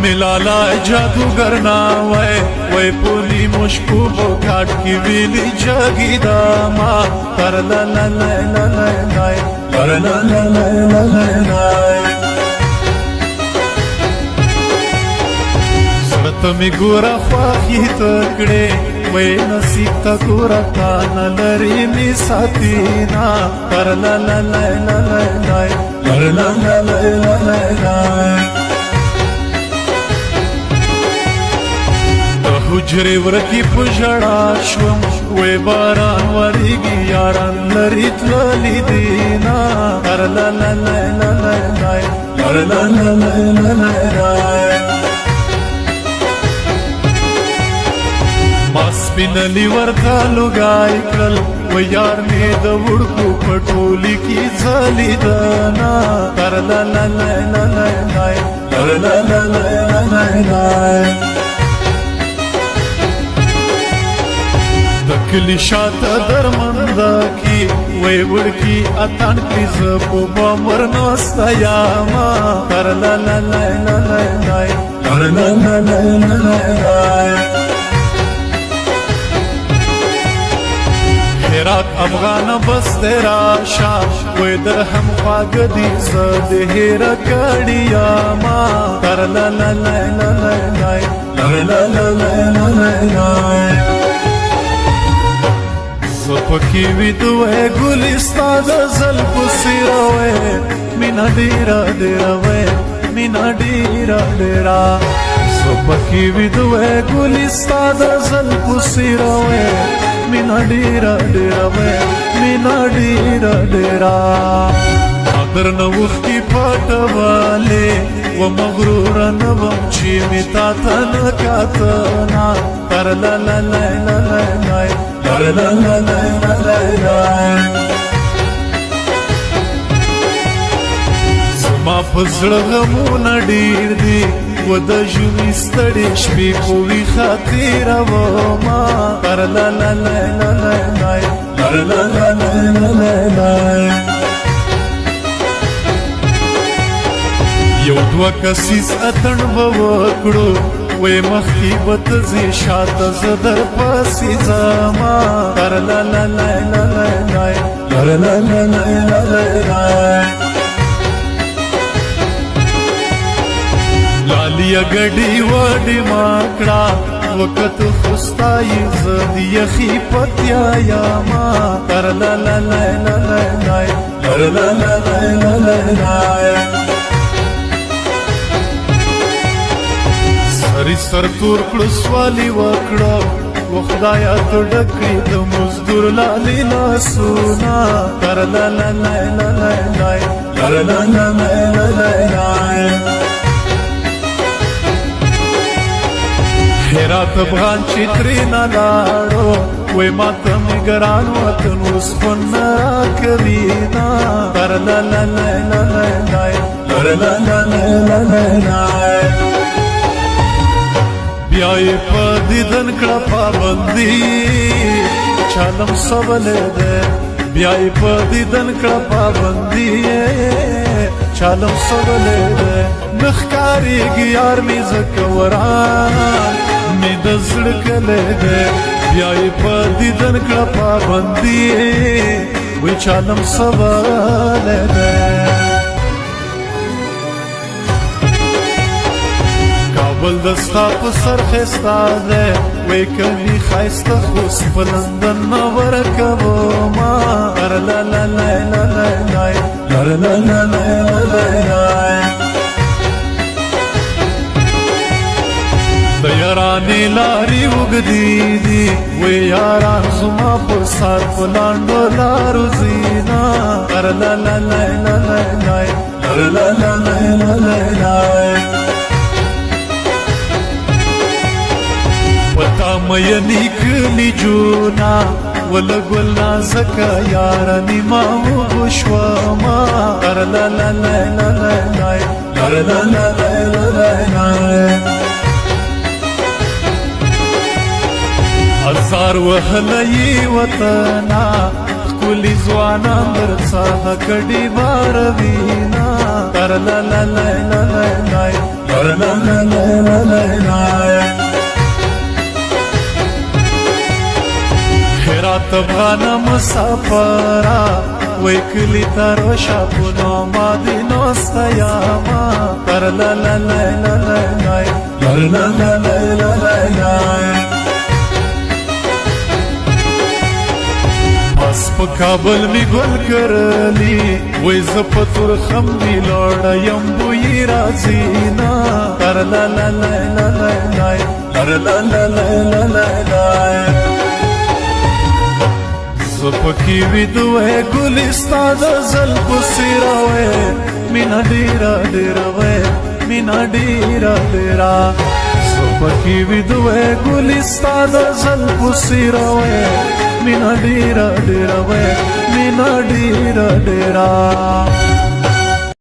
मिलाला जादूगर नावय वय पुली मुश्कू बोकाट की विली जगी दामा कर ला ला ला ला ला कर ला ला ला ला सरत मी गोरा फाही तकडे वय नसीब ता गोरा काना लरी मी साथीना कर ला ला ला ला ला कर ला ला ला ला हुजरेवरती पुजडा श्वम वय बारान वरिगी यारान लरीत लली देना कर ला ला ला ला ला कर ला ला ला ला मास्पिनली वरतालू गायकल व यार ने दवुडकू पटोली की झाली दना कर ला ला ला ला ला कर ला ला ला ला दखली शात दरमंदा की वय उडकी आतान की जपो बमर नसतायामा कर ला ला ला ला ला कर ला ला ला ला हेरात अफगान बसते राशा वय दरहम फागदी सद हेरा कडियामा कर ला ला ला ला ला कर ला ला ला ला पकी विदुए गुलिस्तान जल्प सिरवे मिना डेरा डेरावे मिना डेरा डेरा पकी विदुए गुलिस्तान जल्प सिरवे मिना डेरा डेरावे मिना डेरा डेरा आदर नवुख की पाटवाले व मगरूर नवमची मितातन कातना कर ला ला ला ला ला कर ला ला ला ला ला समा फजळ गमून डीर दी व द जुमी स्तडी शपी कोवी खातीर व मा कर ला ला ला ला ला कर ला ला ला ला यौ द्वा कसीस अतण बवकडो वय मखी बतजी शात जदर पसी जमा कर ला ला ला ला ला कर ला ला ला ला लालिया गडी वडी माकडा वकत खुस्ताई जदी यखी पत्या यामा कर ला ला ला ला कर ला ला ला ला सरी सर तूर क्लुसवाली वकडो व खुदाया तो डकरी द मजदूर लाली ना सुना कर ला ला ला ला ला कर ला ला ला ला हेरात भान चित्री ना लाडो वे मातम गरान वतन उसफन कवीना कर ला ला ला ला कर ला ला ला ला ब्याये पदिदन कड़ा पाबंदी चालम सबले दे ब्याये पदिदन कड़ा पाबंदी चालम सबले दे नखकारी गियार मी जकवरान मी दजड़कले दे ब्याये पदिदन कड़ा पाबंदी वे चालम सबले दे काबल दस्ता पसर खस्ता दे वे कली खाइस्ता खुस पलंदन नवर कबो मा कर ला ला ला ला ला कर ला ला ला ला दयरानी लारी उगदी दी वे यारान सुमा पसार पलांडो लारू जीना कर ला ला ला ला कर ला ला ला ला पता मयनी कली जोना वलगुलना zaka yarani mahu bushwama कर ला ला ला ला ला कर ला ला ला ला हजार वहलई वतना कुली जवाना दरसा कडी बारवीना कर ला ला ला ला कर ला ला تبغان مسافرا ویکلی تروشا پنو مادینو ستیاما تر لا لا لا لا لا لا لا لا لا لا لا بس په کابل می ګل کرلی وې ز پتور خم می لوړ یم بوی رازینا تر لا لا لا لا لا لا لا لا لا لا زپکی ویدوه ګلستا د زل پسیراوه مینا ډیرا ډیراوه مینا ډیرا ډیرا زپکی ویدوه ګلستا د زل پسیراوه مینا ډیرا ډیراوه مینا ډیرا ډیرا